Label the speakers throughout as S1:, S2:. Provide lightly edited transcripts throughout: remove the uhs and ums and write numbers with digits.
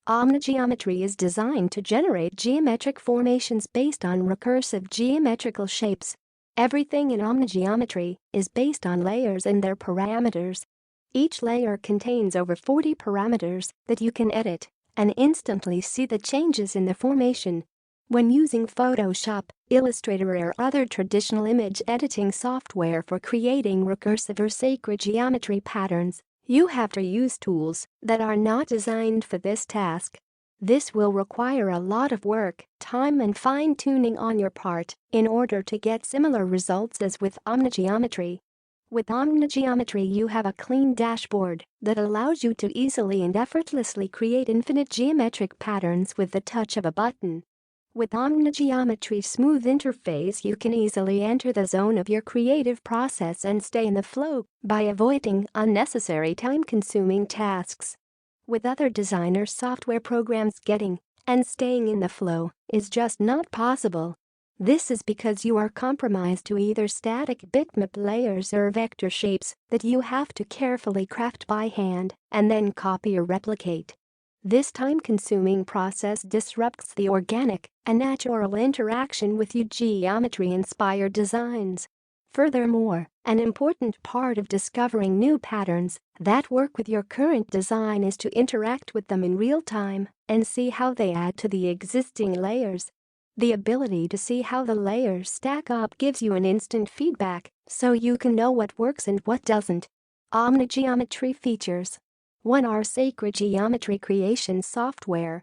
S1: OmniGeometry is designed to generate geometric formations based on recursive geometrical shapes. Everything in OmniGeometry is based on layers and their parameters. Each layer contains over 40 parameters that you can edit and instantly see the changes in the formation. When using Photoshop, Illustrator or other traditional image editing software for creating recursive or sacred geometry patterns, you have to use tools that are not designed for this task. This will require a lot of work, time and fine-tuning on your part in order to get similar results as with OmniGeometry. With OmniGeometry you have a clean dashboard that allows you to easily and effortlessly create infinite geometric patterns with the touch of a button. With OmniGeometry's smooth interface you can easily enter the zone of your creative process and stay in the flow by avoiding unnecessary time-consuming tasks. With other designer software programs, getting and staying in the flow is just not possible. This is because you are compromised to either static bitmap layers or vector shapes that you have to carefully craft by hand and then copy or replicate. This time-consuming process disrupts the organic and natural interaction with your geometry-inspired designs. Furthermore, an important part of discovering new patterns that work with your current design is to interact with them in real time and see how they add to the existing layers. The ability to see how the layers stack up gives you an instant feedback so you can know what works and what doesn't. OmniGeometry features 1. Our sacred geometry creation software.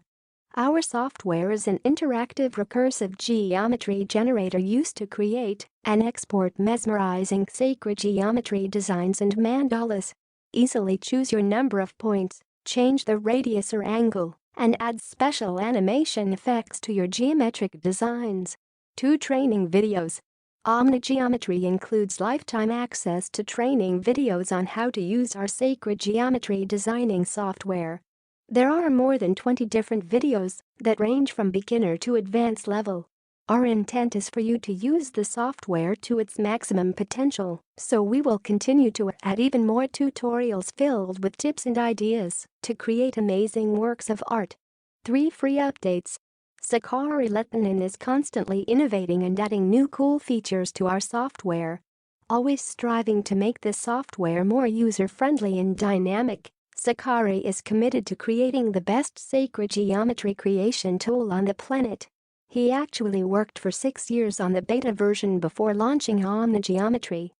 S1: Our software is an interactive recursive geometry generator used to create and export mesmerizing sacred geometry designs and mandalas. Easily choose your number of points, change the radius or angle, and add special animation effects to your geometric designs. 2. Training videos. OmniGeometry includes lifetime access to training videos on how to use our sacred geometry designing software. There are more than 20 different videos that range from beginner to advanced level. Our intent is for you to use the software to its maximum potential, so we will continue to add even more tutorials filled with tips and ideas to create amazing works of art. 3. Free updates. Sakari Lettinen is constantly innovating and adding new cool features to our software. Always striving to make this software more user-friendly and dynamic, Sakari is committed to creating the best sacred geometry creation tool on the planet. He actually worked for 6 years on the beta version before launching OmniGeometry.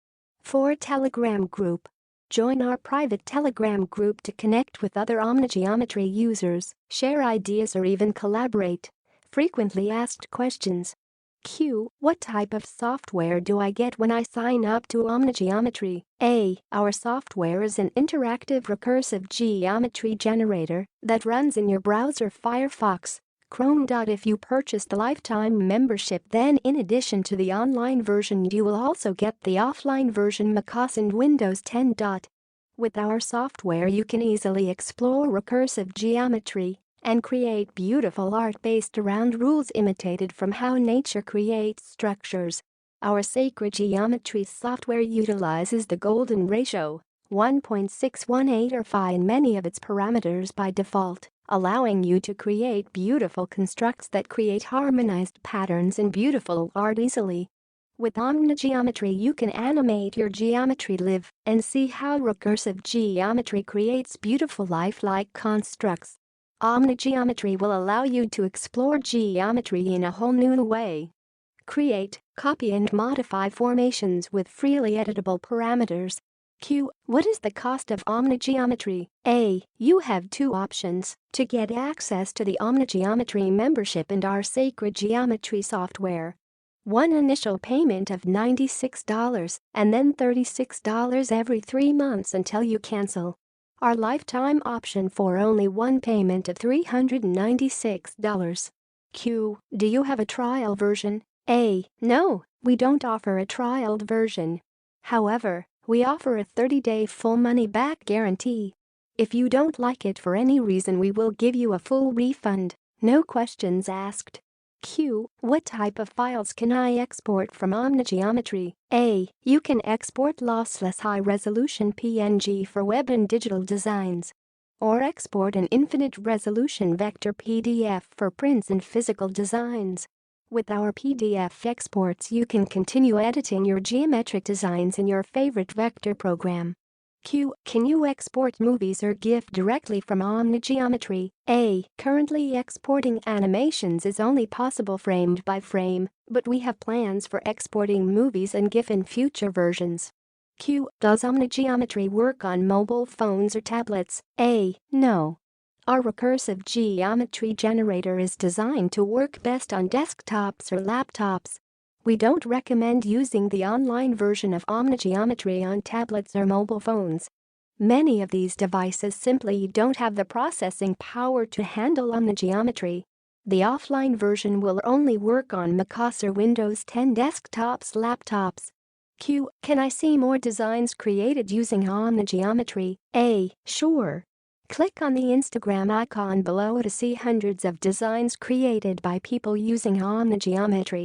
S1: 4. Telegram group. Join our private Telegram group to connect with other OmniGeometry users, share ideas or even collaborate. Frequently asked questions. Q. What type of software do I get when I sign up to OmniGeometry? A. Our software is an interactive recursive geometry generator that runs in your browser Firefox, Chrome. If you purchase the lifetime membership, then in addition to the online version you will also get the offline version macOS and Windows 10. With our software you can easily explore recursive geometry and create beautiful art based around rules imitated from how nature creates structures. Our sacred geometry software utilizes the golden ratio, 1.618 or phi in many of its parameters by default, allowing you to create beautiful constructs that create harmonized patterns and beautiful art easily. With OmniGeometry you can animate your geometry live and see how recursive geometry creates beautiful lifelike constructs. OmniGeometry will allow you to explore geometry in a whole new way. Create, copy and modify formations with freely editable parameters. Q. What is the cost of OmniGeometry? A. You have 2 options to get access to the OmniGeometry membership and our sacred geometry software. 1. Initial payment of $96 and then $36 every 3 months until you cancel. Our lifetime option for only 1 payment of $396. Q. Do you have a trial version? A. No, we don't offer a trialed version. However, we offer a 30-day full money-back guarantee. If you don't like it for any reason we will give you a full refund, no questions asked. Q. What type of files can I export from OmniGeometry? A. You can export lossless high-resolution PNG for web and digital designs. Or export an infinite resolution vector PDF for prints and physical designs. With our PDF exports, you can continue editing your geometric designs in your favorite vector program. Q. Can you export movies or GIF directly from OmniGeometry? A. Currently exporting animations is only possible frame by frame, but we have plans for exporting movies and GIF in future versions. Q. Does OmniGeometry work on mobile phones or tablets? A. No. Our recursive geometry generator is designed to work best on desktops or laptops. We don't recommend using the online version of OmniGeometry on tablets or mobile phones. Many of these devices simply don't have the processing power to handle OmniGeometry. The offline version will only work on macOS or Windows 10 desktops, laptops. Q. Can I see more designs created using OmniGeometry? A. Sure. Click on the Instagram icon below to see hundreds of designs created by people using OmniGeometry.